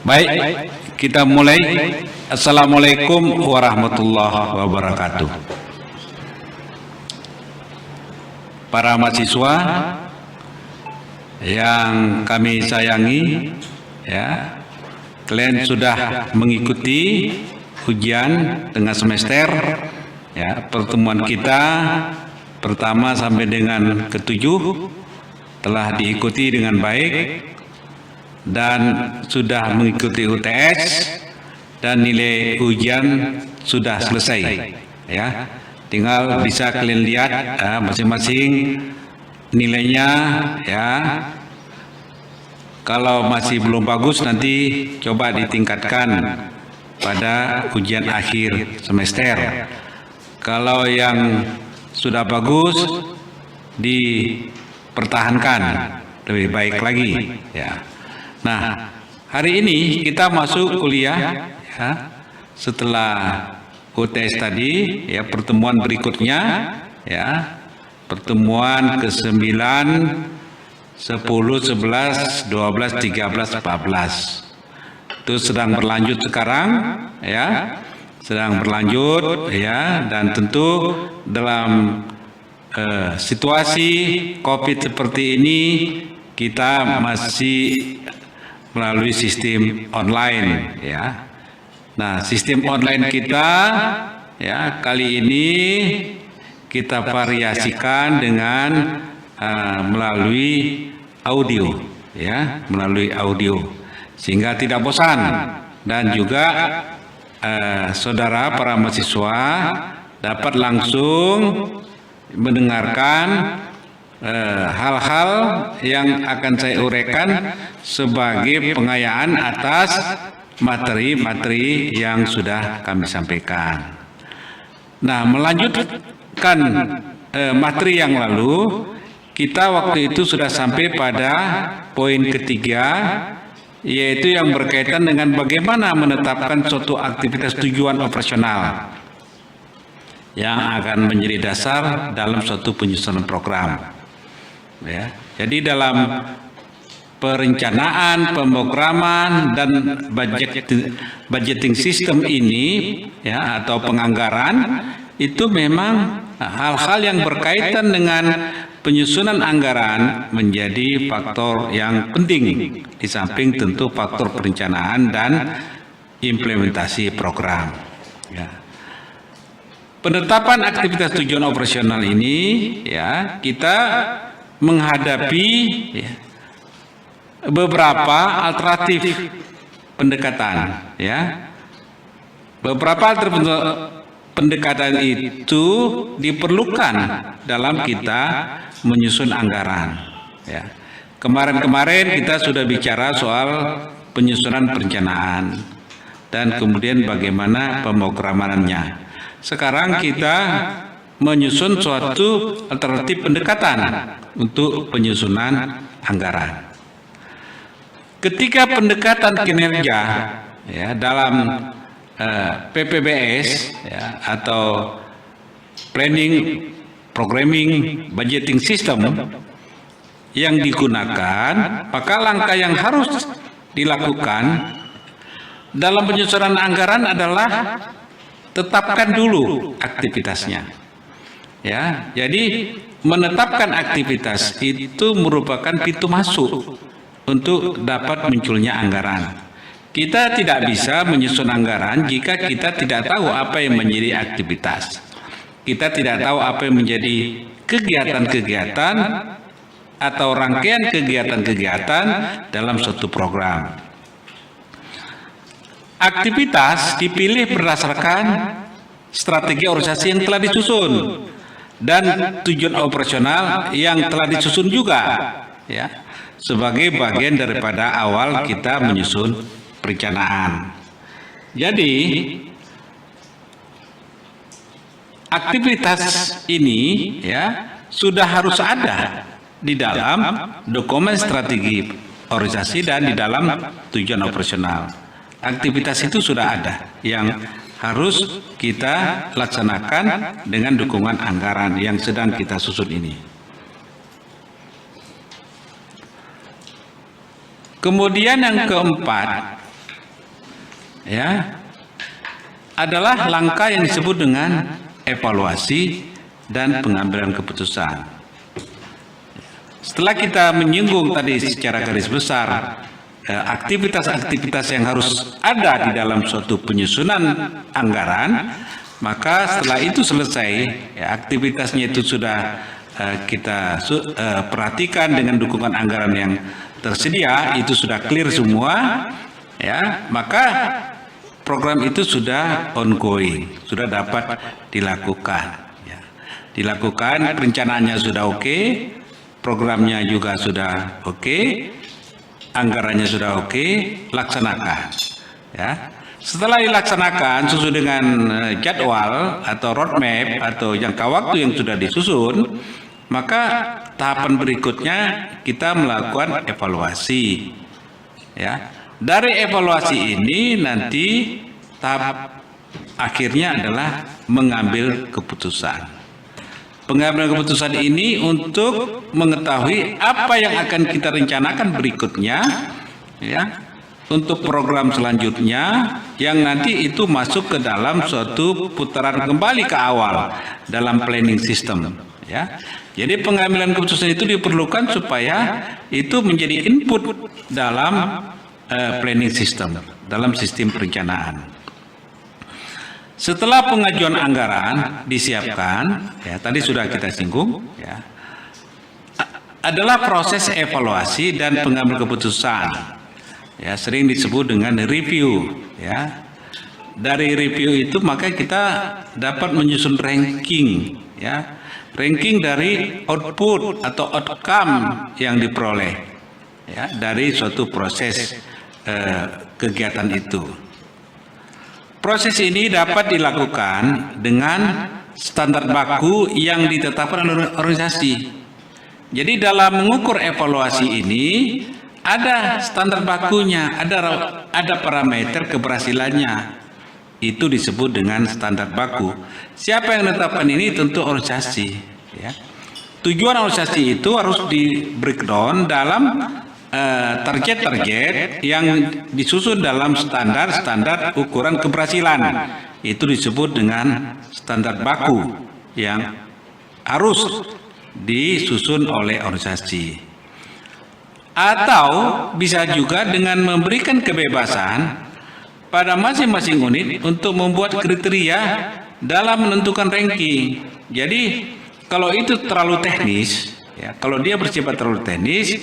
Baik, kita mulai. Assalamualaikum warahmatullahi wabarakatuh. Para mahasiswa yang kami sayangi, ya, kalian sudah mengikuti ujian tengah semester, ya, pertemuan kita pertama sampai dengan ketujuh telah diikuti dengan baik dan sudah mengikuti UTS dan nilai ujian sudah selesai, ya. Tinggal bisa kalian lihat masing-masing nilainya, ya. Kalau masih belum bagus nanti coba ditingkatkan pada ujian akhir semester. Kalau yang sudah bagus dipertahankan lebih baik lagi, ya. Nah, hari ini kita masuk kuliah, ya, setelah UTS tadi, ya, pertemuan berikutnya, ya, pertemuan ke-9, 10, 11, 12, 13, 14. Itu sedang berlanjut sekarang, ya, sedang berlanjut, ya, dan tentu dalam situasi COVID seperti ini kita masih melalui sistem online, ya. Nah, sistem online kita, ya, kali ini kita variasikan dengan melalui audio, ya, melalui audio, sehingga tidak bosan dan juga saudara para mahasiswa dapat langsung mendengarkan hal-hal yang akan saya uraikan sebagai pengayaan atas materi-materi yang sudah kami sampaikan. Nah, melanjutkan materi yang lalu, kita waktu itu sudah sampai pada poin ketiga, yaitu yang berkaitan dengan bagaimana menetapkan suatu aktivitas tujuan operasional yang akan menjadi dasar dalam suatu penyusunan program, ya. Jadi dalam perencanaan, pemrograman, dan budgeting system ini, ya, atau penganggaran, itu memang hal-hal yang berkaitan dengan penyusunan anggaran menjadi faktor yang penting, di samping tentu faktor perencanaan dan implementasi program, ya. Penetapan aktivitas tujuan operasional ini, ya, kita menghadapi, ya, beberapa alternatif pendekatan, ya. Beberapa alternatif pendekatan itu diperlukan dalam kita menyusun anggaran, ya. Kemarin-kemarin kita sudah bicara soal penyusunan perencanaan dan kemudian bagaimana pemrogramannya. Sekarang kita menyusun suatu alternatif pendekatan untuk penyusunan anggaran. Ketika pendekatan kinerja, ya, dalam PPBS, ya, atau Planning, Programming, Budgeting System yang digunakan, maka langkah yang harus dilakukan dalam penyusunan anggaran adalah tetapkan dulu aktivitasnya, ya. Jadi menetapkan aktivitas itu merupakan pintu masuk untuk dapat munculnya anggaran. Kita tidak bisa menyusun anggaran jika kita tidak tahu apa yang menjadi aktivitas. Kita tidak tahu apa yang menjadi kegiatan-kegiatan atau rangkaian kegiatan-kegiatan dalam suatu program. Aktivitas dipilih berdasarkan strategi organisasi yang telah disusun dan tujuan operasional yang telah disusun juga, ya, sebagai bagian daripada awal kita menyusun perencanaan. Jadi aktivitas ini, ya, sudah harus ada di dalam dokumen strategi organisasi dan di dalam tujuan operasional. Aktivitas itu sudah ada yang harus kita laksanakan dengan dukungan anggaran yang sedang kita susun ini. Kemudian yang keempat, ya, adalah langkah yang disebut dengan evaluasi dan pengambilan keputusan. Setelah kita menyinggung tadi secara garis besar aktivitas-aktivitas yang harus ada di dalam suatu penyusunan anggaran, maka setelah itu selesai, ya, aktivitasnya itu sudah kita perhatikan dengan dukungan anggaran yang tersedia, itu sudah clear semua, ya, maka program itu sudah ongoing, sudah dapat dilakukan. Ya. Dilakukan, perencanaannya sudah oke, programnya juga sudah oke, anggarannya sudah oke, laksanakan. Ya. Setelah dilaksanakan sesuai dengan jadwal atau roadmap atau jangka waktu yang sudah disusun, maka tahapan berikutnya kita melakukan evaluasi. Ya. Dari evaluasi ini nanti tahap akhirnya adalah mengambil keputusan. Pengambilan keputusan ini untuk mengetahui apa yang akan kita rencanakan berikutnya, ya, untuk program selanjutnya yang nanti itu masuk ke dalam suatu putaran kembali ke awal dalam planning system, ya. Jadi pengambilan keputusan itu diperlukan supaya itu menjadi input dalam planning system, dalam sistem perencanaan. Setelah pengajuan anggaran disiapkan, ya, tadi sudah kita singgung, ya, adalah proses evaluasi dan pengambil keputusan, ya, sering disebut dengan review, ya. Dari review itu maka kita dapat menyusun ranking, ya, ranking dari output atau outcome yang diperoleh, ya, dari suatu proses kegiatan itu. Proses ini dapat dilakukan dengan standar baku yang ditetapkan oleh organisasi. Jadi dalam mengukur evaluasi ini ada standar bakunya, ada parameter keberhasilannya. Itu disebut dengan standar baku. Siapa yang menetapkan ini? Tentu organisasi. Ya. Tujuan organisasi itu harus di breakdown dalam target-target yang disusun dalam standar ukuran keberhasilan. Itu disebut dengan standar baku yang harus disusun oleh organisasi. Atau bisa juga dengan memberikan kebebasan pada masing-masing unit untuk membuat kriteria dalam menentukan ranking. Jadi kalau itu terlalu teknis, ya, kalau dia bersifat terlalu teknis,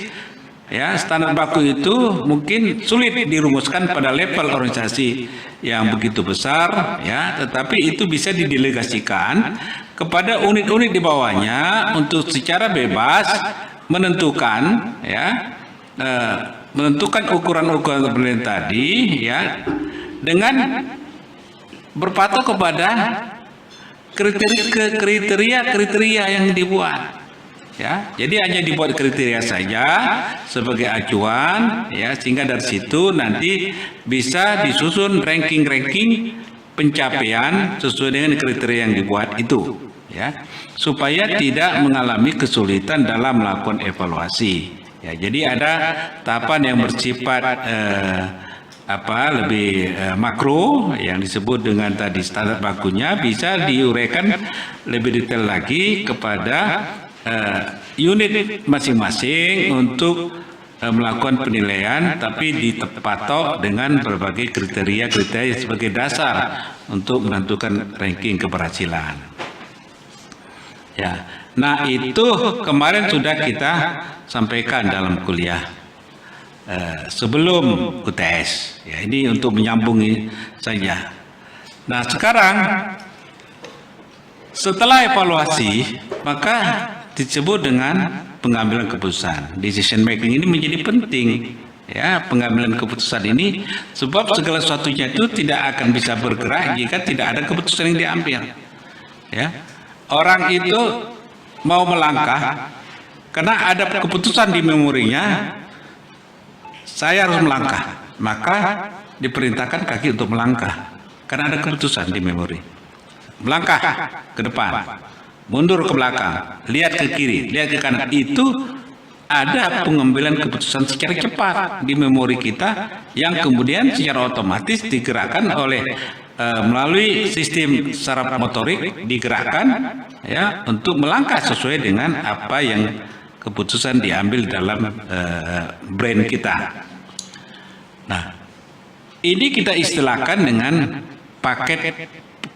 ya, standar baku itu mungkin sulit dirumuskan pada level organisasi yang begitu besar, ya, tetapi itu bisa didelegasikan kepada unit-unit di bawahnya untuk secara bebas menentukan, ya, menentukan ukuran-ukuran tadi, ya, dengan berpatok kepada kriteria yang dibuat. Ya, jadi hanya dibuat kriteria saja sebagai acuan, ya, sehingga dari situ nanti bisa disusun ranking-ranking pencapaian sesuai dengan kriteria yang dibuat itu, ya, supaya tidak mengalami kesulitan dalam melakukan evaluasi. Ya, jadi ada tahapan yang bersifat lebih makro yang disebut dengan tadi standar bakunya, bisa diuraikan lebih detail lagi kepada unit masing-masing untuk melakukan penilaian, tapi dipatok dengan berbagai kriteria sebagai dasar untuk menentukan ranking keberhasilan. Ya, nah itu kemarin sudah kita sampaikan dalam kuliah sebelum UTS. Ya, ini untuk menyambungi saja. Nah sekarang setelah evaluasi maka disebut dengan pengambilan keputusan. Decision making ini menjadi penting, ya, pengambilan keputusan ini, sebab segala sesuatunya itu tidak akan bisa bergerak jika tidak ada keputusan yang diambil. Ya, orang itu mau melangkah karena ada keputusan di memorinya, saya harus melangkah, maka diperintahkan kaki untuk melangkah karena ada keputusan di memori. Melangkah ke depan, mundur ke belakang, lihat ke kiri, lihat ke kanan, itu ada pengambilan keputusan secara cepat di memori kita yang kemudian secara otomatis digerakkan oleh melalui sistem saraf motorik digerakkan ya untuk melangkah sesuai dengan apa yang keputusan diambil dalam brain kita. Nah, ini kita istilahkan dengan paket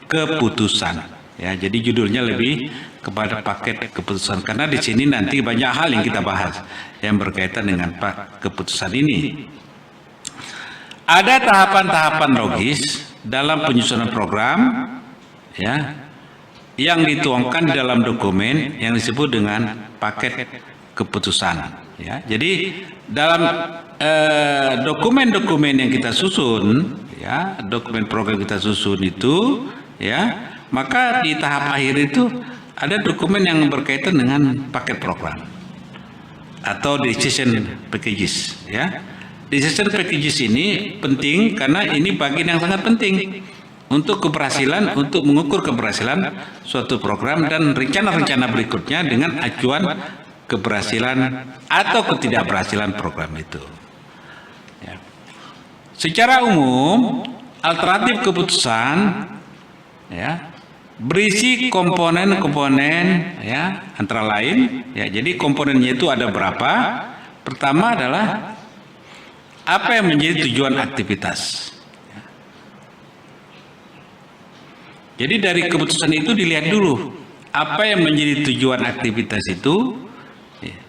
keputusan. Ya, jadi judulnya lebih kepada paket keputusan karena di sini nanti banyak hal yang kita bahas yang berkaitan dengan keputusan ini. Ada tahapan-tahapan logis dalam penyusunan program, ya, yang dituangkan dalam dokumen yang disebut dengan paket keputusan. Ya, jadi dalam dokumen-dokumen yang kita susun, ya, dokumen program kita susun itu, ya, maka di tahap akhir itu ada dokumen yang berkaitan dengan paket program atau decision packages, ya. Decision packages ini penting karena ini bagian yang sangat penting untuk keberhasilan, untuk mengukur keberhasilan suatu program dan rencana-rencana berikutnya dengan acuan keberhasilan atau ketidakberhasilan program itu. Ya. Secara umum, alternatif keputusan ya berisi komponen-komponen ya antara lain ya. Jadi komponennya itu ada berapa? Pertama adalah apa yang menjadi tujuan aktivitas. Jadi dari keputusan itu dilihat dulu apa yang menjadi tujuan aktivitas itu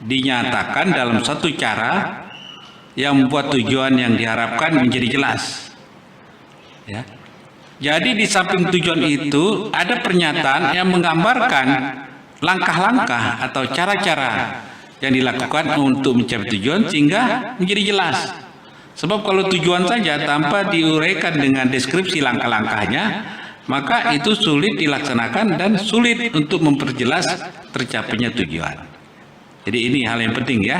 dinyatakan dalam satu cara yang membuat tujuan yang diharapkan menjadi jelas. Ya. Jadi di samping tujuan itu ada pernyataan yang menggambarkan langkah-langkah atau cara-cara yang dilakukan untuk mencapai tujuan sehingga menjadi jelas. Sebab kalau tujuan saja tanpa diuraikan dengan deskripsi langkah-langkahnya, maka itu sulit dilaksanakan dan sulit untuk memperjelas tercapainya tujuan. Jadi ini hal yang penting ya.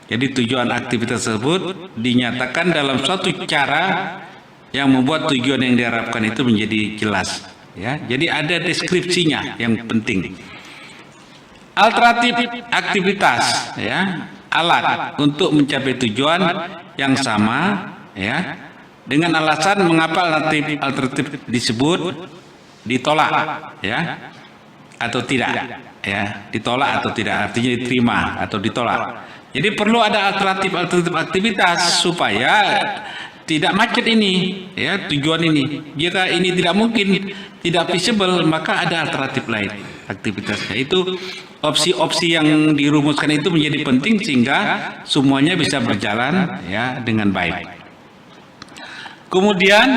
Jadi tujuan aktivitas tersebut dinyatakan dalam suatu cara yang membuat tujuan yang diharapkan itu menjadi jelas. Ya, jadi ada deskripsinya yang penting. Alternatif aktivitas, ya, alat untuk mencapai tujuan yang sama, ya, dengan alasan mengapa alternatif disebut ditolak, ya, atau tidak. Ya, ditolak atau tidak, artinya diterima atau ditolak. Jadi perlu ada alternatif aktivitas supaya tidak macet ini, ya, tujuan ini. Jika ini tidak mungkin, tidak feasible, maka ada alternatif lain aktivitasnya. Itu opsi-opsi yang dirumuskan itu menjadi penting sehingga semuanya bisa berjalan ya dengan baik. Kemudian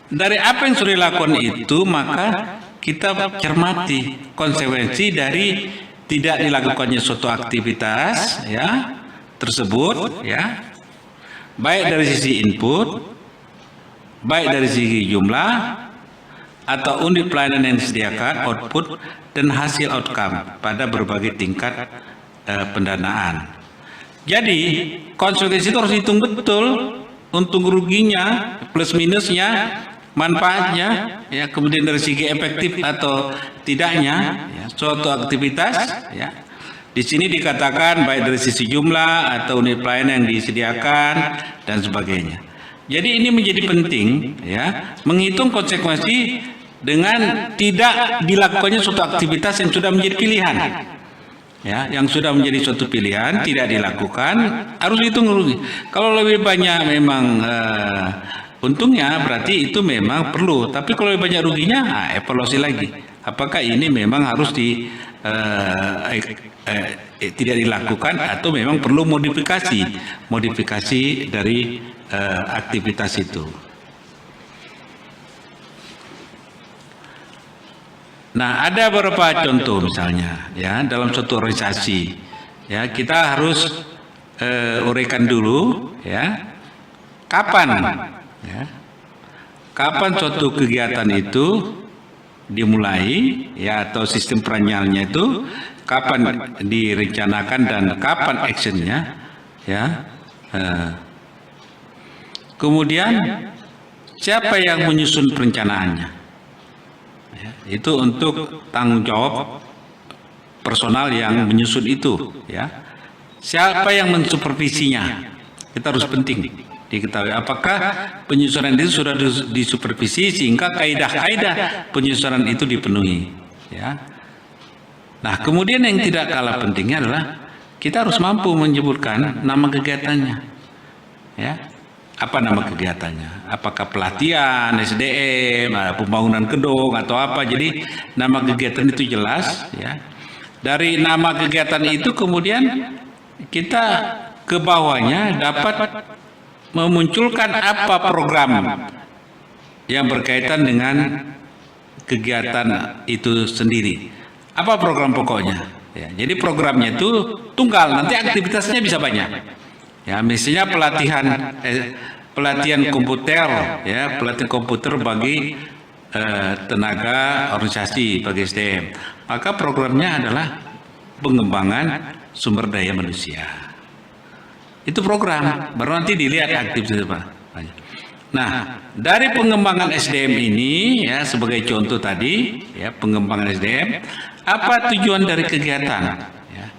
dari apa yang sudah dilakukan itu maka kita cermati konsekuensi dari tidak dilakukannya suatu aktivitas ya tersebut ya, baik dari sisi input, baik dari sisi jumlah atau unit pelayanan yang disediakan, output dan hasil outcome pada berbagai tingkat pendanaan. Jadi konsekuensi itu harus dihitung betul, untung ruginya, plus minusnya, manfaatnya, ya, kemudian dari segi efektif atau tidaknya, ya, suatu aktivitas, ya. Di sini dikatakan baik dari sisi jumlah atau unit pelayanan yang disediakan dan sebagainya. Jadi ini menjadi penting, ya, menghitung konsekuensi dengan tidak dilakukannya suatu aktivitas yang sudah menjadi pilihan, ya, yang sudah menjadi suatu pilihan tidak dilakukan harus dihitung rugi. Kalau lebih banyak memang untungnya berarti itu memang perlu, tapi kalau banyak ruginya, evaluasi lagi. Apakah ini memang harus tidak dilakukan atau memang perlu modifikasi dari aktivitas itu. Nah, ada beberapa contoh misalnya, ya, dalam suatu organisasi, ya, kita harus uraikan dulu, ya, kapan. Ya. Kapan suatu kegiatan itu dimulai, ya, atau sistem perannyalnya itu kapan direncanakan dan kapan actionnya, ya. Kemudian siapa yang menyusun perencanaannya, ya, itu untuk tanggung jawab personal yang menyusun itu, ya. Siapa yang mensupervisinya? Kita harus penting diketahui apakah penyusunan itu sudah disupervisi sehingga kaidah-kaidah penyusunan itu dipenuhi, ya. Nah, kemudian yang tidak kalah pentingnya adalah kita harus mampu menyebutkan nama kegiatannya, ya. Apa nama kegiatannya? Apakah pelatihan, SDM, pembangunan gedung atau apa? Jadi nama kegiatan itu jelas, ya. Dari nama kegiatan itu kemudian kita ke bawahnya dapat memunculkan apa program yang berkaitan dengan kegiatan itu sendiri. Apa program pokoknya? Ya, jadi programnya itu tunggal, nanti aktivitasnya bisa banyak. Ya, misalnya pelatihan komputer, ya, pelatihan komputer bagi tenaga organisasi bagi SDM. Maka programnya adalah pengembangan sumber daya manusia. Itu program, baru nanti dilihat aktivitas apa. Nah, dari pengembangan SDM ini, ya, sebagai contoh tadi, ya, pengembangan SDM, apa tujuan dari kegiatan? Ya,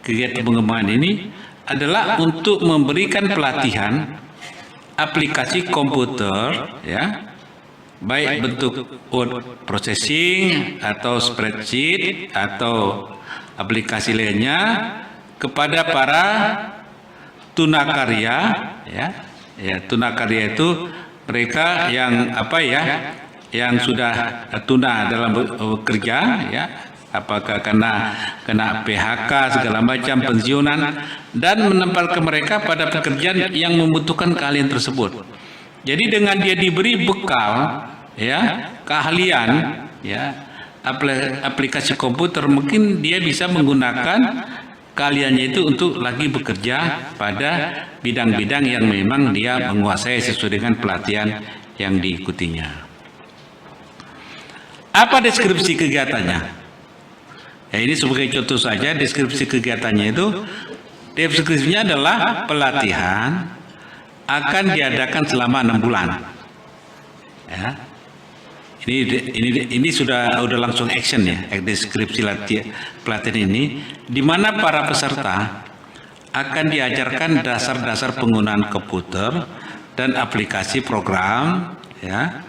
kegiatan pengembangan ini adalah untuk memberikan pelatihan aplikasi komputer, ya, baik bentuk word processing atau spreadsheet atau aplikasi lainnya kepada para tunakarya, ya, ya, tunakarya itu mereka yang apa, ya, yang sudah tuna dalam bekerja, ya, apakah kena PHK segala macam pensiunan, dan menempatkan mereka pada pekerjaan yang membutuhkan keahlian tersebut. Jadi dengan dia diberi bekal, ya, keahlian, ya, aplikasi komputer, mungkin dia bisa menggunakan keahliannya itu untuk lagi bekerja pada bidang-bidang yang memang dia menguasai sesuai dengan pelatihan yang diikutinya. Apa deskripsi kegiatannya? Ya, ini sebagai contoh saja deskripsi kegiatannya itu, deskripsinya adalah pelatihan akan diadakan selama 6 bulan. Ya. Ini sudah langsung action, ya, deskripsi pelatihan ini, di mana para peserta akan diajarkan dasar-dasar penggunaan komputer dan aplikasi program, ya,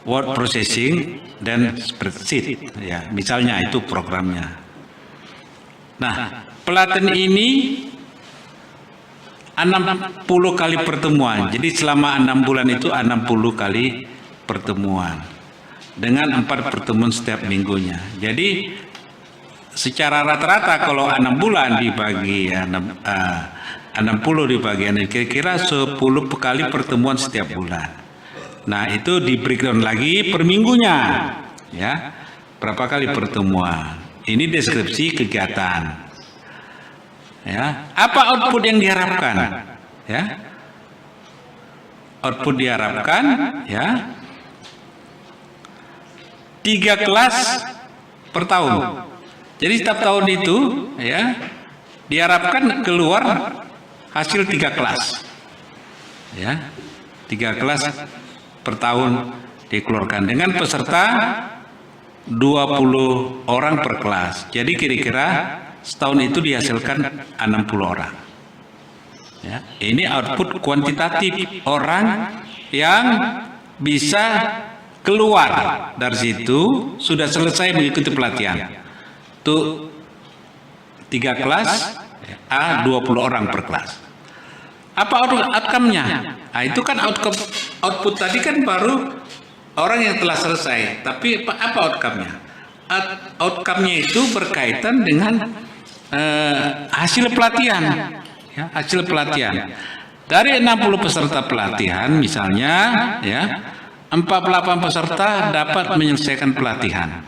word processing dan spreadsheet, ya, misalnya itu programnya. Nah, pelatihan ini 60 kali pertemuan. Jadi selama 6 bulan itu 60 kali pertemuan dengan 4 pertemuan setiap minggunya. Jadi secara rata-rata kalau 6 bulan dibagi 60 dibagi kira-kira 10 kali pertemuan setiap bulan. Nah, itu di breakdown lagi per minggunya, ya, berapa kali pertemuan. Ini deskripsi kegiatan, ya. Apa output yang diharapkan, ya? Output diharapkan, ya, 3 kelas per tahun. Jadi setiap tahun itu, ya, diharapkan keluar hasil 3 kelas, ya, 3 kelas per tahun dikeluarkan dengan peserta 20 orang per kelas. Jadi kira-kira setahun itu dihasilkan 60 orang. Ya, ini output kuantitatif orang yang bisa keluar dari situ sudah selesai mengikuti pelatihan. Itu 3 kelas, A 20 orang per kelas. Apa outcome-nya? Nah, itu kan output tadi kan baru orang yang telah selesai. Tapi apa outcome-nya? Outcome-nya itu berkaitan dengan hasil pelatihan. Ya, hasil pelatihan. Dari 60 peserta pelatihan misalnya, ya, 48 peserta dapat menyelesaikan pelatihan.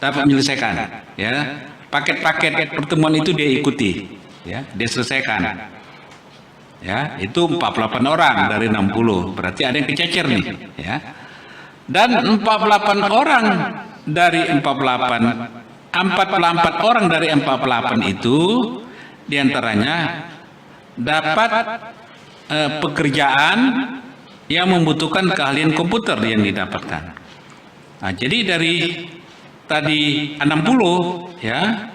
Dapat menyelesaikan, ya. Paket-paket pertemuan itu dia ikuti, ya, dia selesaikan. Ya, itu 48 orang dari 60, berarti ada yang kececer nih, ya. Dan 48 orang dari 44 orang dari 48 itu diantaranya dapat pekerjaan yang membutuhkan keahlian komputer yang didapatkan. Nah, jadi dari tadi 60, ya,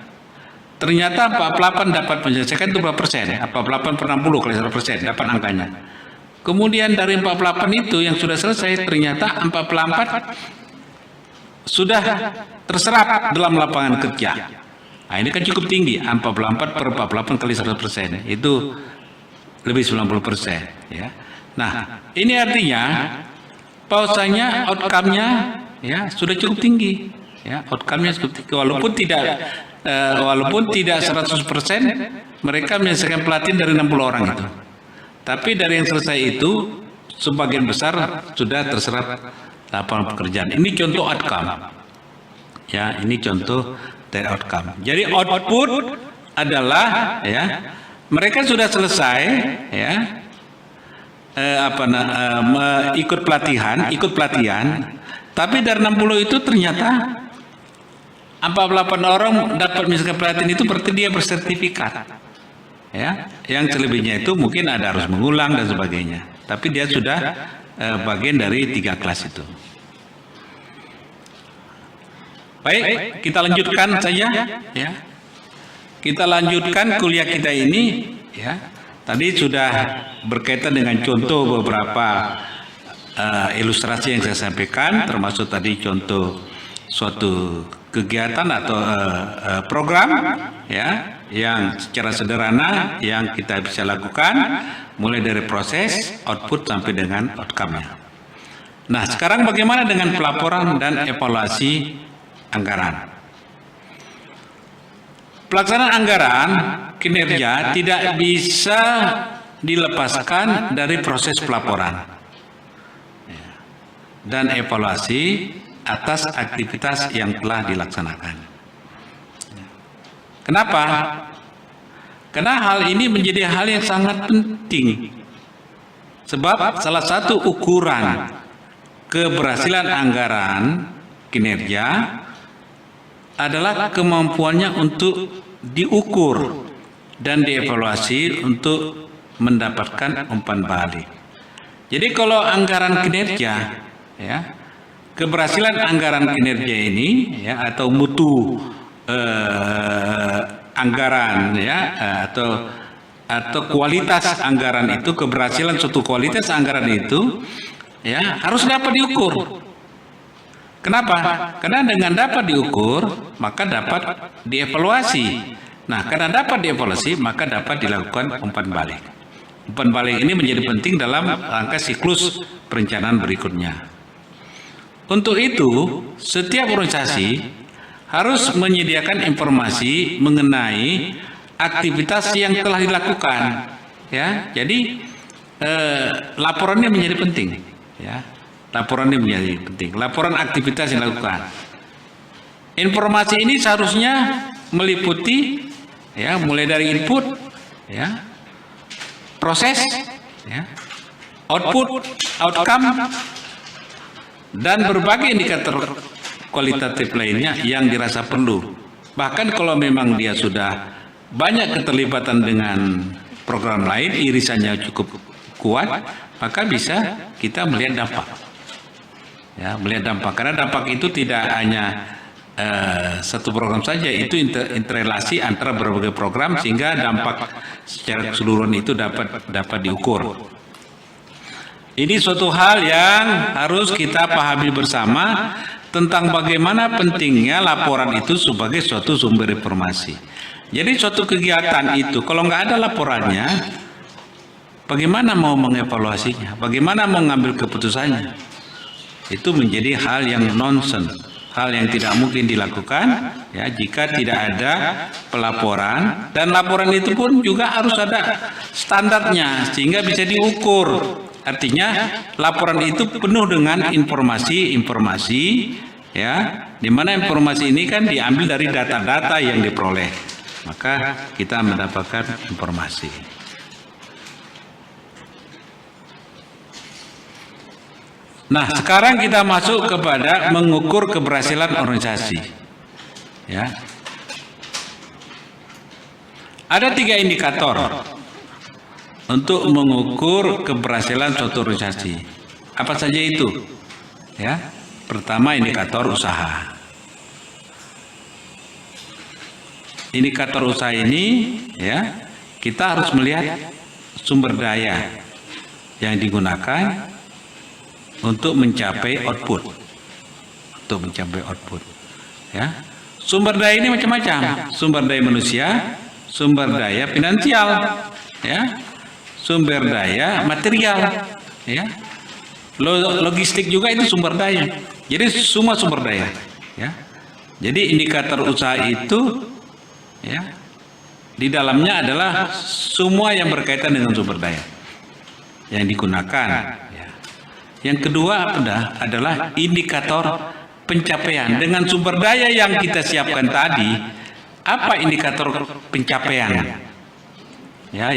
ternyata 48 dapat menyelesaikan itu berapa persen? 48 per 60 kali 100% dapat angkanya. Kemudian dari 48 itu yang sudah selesai ternyata 44 sudah terserap dalam lapangan kerja. Nah, ini kan cukup tinggi, 44 per 48 kali 100%. Itu lebih 90%. Ya. Nah, ini artinya bahwasanya outcome-nya ya sudah cukup tinggi. Ya, outcome-nya cukup tinggi. Walaupun tidak 100% mereka menyelesaikan pelatihan dari 60 orang itu. Tapi dari yang selesai itu sebagian besar sudah terserap lapangan pekerjaan. Ini contoh outcome. Ya, ini contoh dari outcome. Jadi output adalah ya mereka sudah selesai ya ikut pelatihan, tapi dari 60 itu ternyata 48 orang dapat misalkan pelatihan itu berarti dia bersertifikat. Ya, yang selebihnya itu mungkin ada harus mengulang dan sebagainya. Tapi dia sudah bagian dari 3 kelas itu. Baik, kita lanjutkan saja. Ya, kita lanjutkan kuliah kita ini. Ya, tadi sudah berkaitan dengan contoh beberapa ilustrasi yang saya sampaikan, termasuk tadi contoh suatu kegiatan atau program ya yang secara sederhana yang kita bisa lakukan mulai dari proses, output sampai dengan outcome-nya. Nah, sekarang bagaimana dengan pelaporan dan evaluasi anggaran? Pelaksanaan anggaran kinerja tidak bisa dilepaskan dari proses pelaporan dan evaluasi atas aktivitas yang telah dilaksanakan. Kenapa? Karena hal ini menjadi hal yang sangat penting. Sebab salah satu ukuran keberhasilan anggaran kinerja adalah kemampuannya untuk diukur dan dievaluasi untuk mendapatkan umpan balik. Jadi kalau anggaran kinerja ya, keberhasilan anggaran kinerja ini ya atau mutu anggaran ya atau kualitas anggaran itu, keberhasilan suatu kualitas anggaran itu ya harus dapat diukur. Kenapa? Karena dengan dapat diukur maka dapat dievaluasi. Nah, karena dapat dievaluasi maka dapat dilakukan umpan balik. Umpan balik ini menjadi penting dalam rangka siklus perencanaan berikutnya. Untuk itu, setiap organisasi harus menyediakan informasi mengenai aktivitas yang telah dilakukan. Ya, jadi laporannya menjadi penting. Ya, laporannya menjadi penting. Laporan aktivitas yang dilakukan. Informasi ini seharusnya meliputi, ya, mulai dari input, ya, proses, ya, output, outcome, dan berbagai indikator kualitatif lainnya yang dirasa perlu. Bahkan kalau memang dia sudah banyak keterlibatan dengan program lain, irisannya cukup kuat, maka bisa kita melihat dampak. Ya, melihat dampak. Karena dampak itu tidak hanya satu program saja, itu interrelasi antara berbagai program sehingga dampak secara keseluruhan itu dapat diukur. Ini suatu hal yang harus kita pahami bersama tentang bagaimana pentingnya laporan itu sebagai suatu sumber informasi. Jadi suatu kegiatan itu kalau nggak ada laporannya, bagaimana mau mengevaluasinya? Bagaimana mau mengambil keputusannya? Itu menjadi hal yang nonsens, hal yang tidak mungkin dilakukan ya jika tidak ada pelaporan, dan laporan itu pun juga harus ada standarnya sehingga bisa diukur. Artinya laporan itu penuh dengan informasi-informasi ya, di mana informasi ini kan diambil dari data-data yang diperoleh. Maka kita mendapatkan informasi. Nah, sekarang kita masuk kepada mengukur keberhasilan organisasi. Ya. Ada 3 indikator untuk mengukur keberhasilan suatu organisasi. Apa saja itu? Ya, pertama indikator usaha. indikator usaha ini, ya, kita harus melihat sumber daya yang digunakan untuk mencapai output. Ya. Sumber daya ini macam-macam. Sumber daya manusia, sumber daya finansial, ya, sumber daya material, ya. Logistik juga itu sumber daya. Jadi semua sumber daya, ya. Jadi indikator usaha itu, ya, di dalamnya adalah semua yang berkaitan dengan sumber daya yang digunakan. Ya. Yang kedua adalah indikator pencapaian. Dengan sumber daya yang kita siapkan tadi, apa indikator pencapaian? Ya,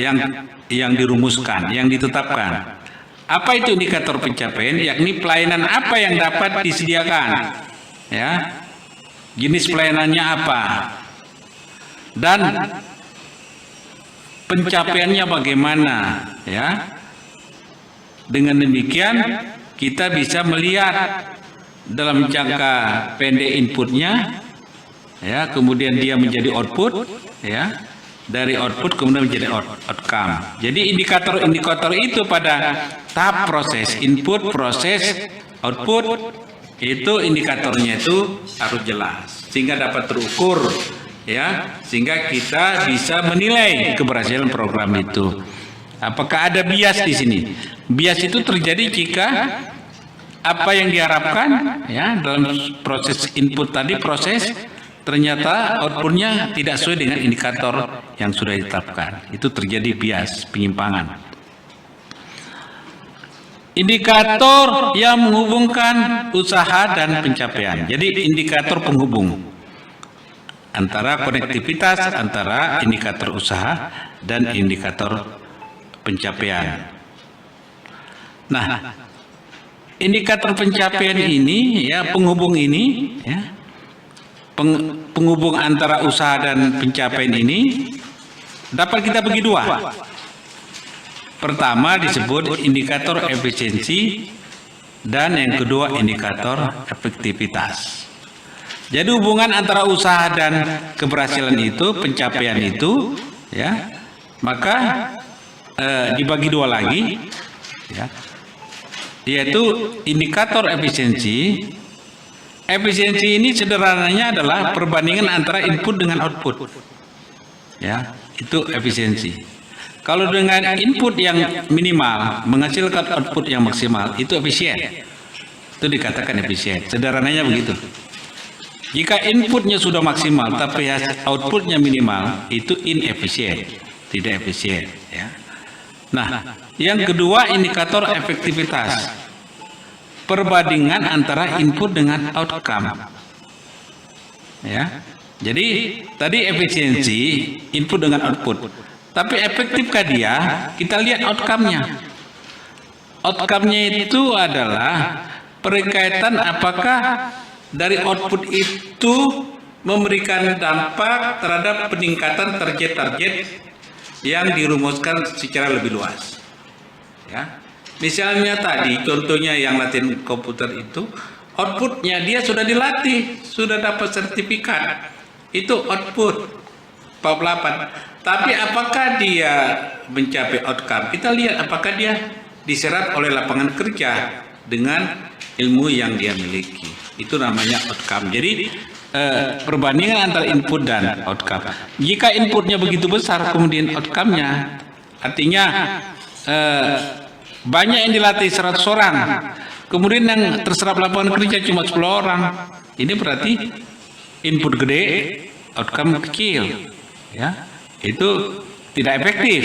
yang dirumuskan, yang ditetapkan. Apa itu indikator pencapaian? Yakni pelayanan apa yang dapat disediakan, ya, jenis pelayanannya apa, dan pencapaiannya bagaimana, ya. Dengan demikian kita bisa melihat dalam jangka pendek inputnya, ya, kemudian dia menjadi output, ya, dari output kemudian menjadi outcome. Jadi indikator-indikator itu pada tahap proses input, proses, output, itu indikatornya itu harus jelas sehingga dapat terukur, ya, sehingga kita bisa menilai keberhasilan program itu. Apakah ada bias di sini? Bias itu terjadi jika apa yang diharapkan, ya, dalam proses input tadi, proses, ternyata outputnya tidak sesuai dengan indikator yang sudah ditetapkan. Itu terjadi bias, penyimpangan. Indikator yang menghubungkan usaha dan pencapaian. Jadi indikator penghubung antara konektivitas antara indikator usaha dan indikator pencapaian. Nah, indikator pencapaian ini, ya, penghubung ini, ya, penghubung antara usaha dan pencapaian ini dapat kita bagi dua. Pertama disebut indikator efisiensi dan yang kedua indikator efektivitas. Jadi hubungan antara usaha dan keberhasilan itu, pencapaian itu, ya, maka dibagi dua lagi, ya, yaitu indikator efisiensi. Efisiensi ini sederhananya adalah perbandingan antara input dengan output, ya, itu efisiensi. Kalau dengan input yang minimal menghasilkan output yang maksimal, itu efisien, itu dikatakan efisien. Sederhananya begitu. Jika inputnya sudah maksimal tapi outputnya minimal, itu inefisien, tidak efisien, ya. Nah, yang kedua indikator efektivitas, perbandingan antara input dengan outcome, ya. Jadi tadi efisiensi input dengan output, tapi efektifkah dia? Kita lihat outcome-nya. Outcome-nya itu adalah berkaitan apakah dari output itu memberikan dampak terhadap peningkatan target-target yang dirumuskan secara lebih luas, ya. Misalnya tadi contohnya yang latihan komputer itu, outputnya dia sudah dilatih, sudah dapat sertifikat, itu output 48. Tapi apakah dia mencapai outcome? Kita lihat apakah dia diserap oleh lapangan kerja dengan ilmu yang dia miliki. Itu namanya outcome. Jadi perbandingan antara input dan outcome. Jika inputnya begitu besar, kemudian outcome-nya, artinya banyak yang dilatih 100 orang, kemudian yang terserap lapangan kerja cuma 10 orang. Ini berarti input gede, outcome kecil, ya. Itu tidak efektif.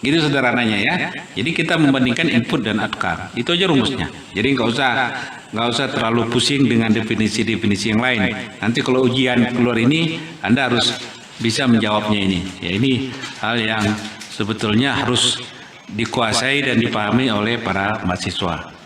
Gitu sederhananya, ya. Jadi kita membandingkan input dan outcome. Itu aja rumusnya. Jadi nggak usah terlalu pusing dengan definisi-definisi yang lain. Nanti kalau ujian keluar ini, Anda harus bisa menjawabnya ini. Ya, ini hal yang sebetulnya harus dikuasai dan dipahami oleh para mahasiswa.